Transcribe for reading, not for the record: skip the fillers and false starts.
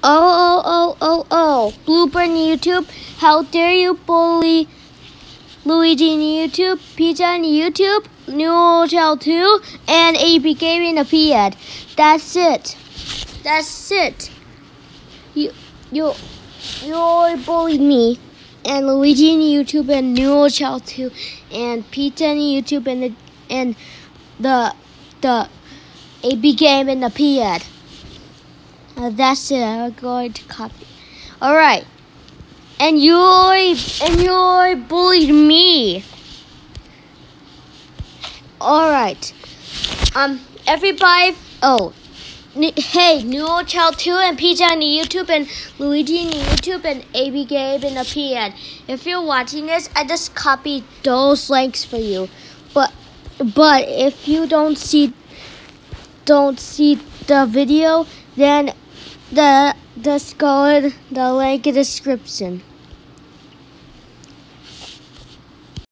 Oh, Blooper on YouTube. How dare you bully Luigi on YouTube, Pizza on YouTube, New Hotel 2, and AB Gaming a Pied. That's it. You bullied me and Luigi on YouTube and New Hotel 2 and Pizza on YouTube and the AB Game in the Pied. That's it. I'm going to copy. All right. And you bullied me. All right. Everybody. Hey, New Old Child 2 and Pizza on YouTube and Luigi on YouTube and AB Gabe in the PN. If you're watching this, I just copied those links for you. But if you don't see the video, then just go in the link in the description.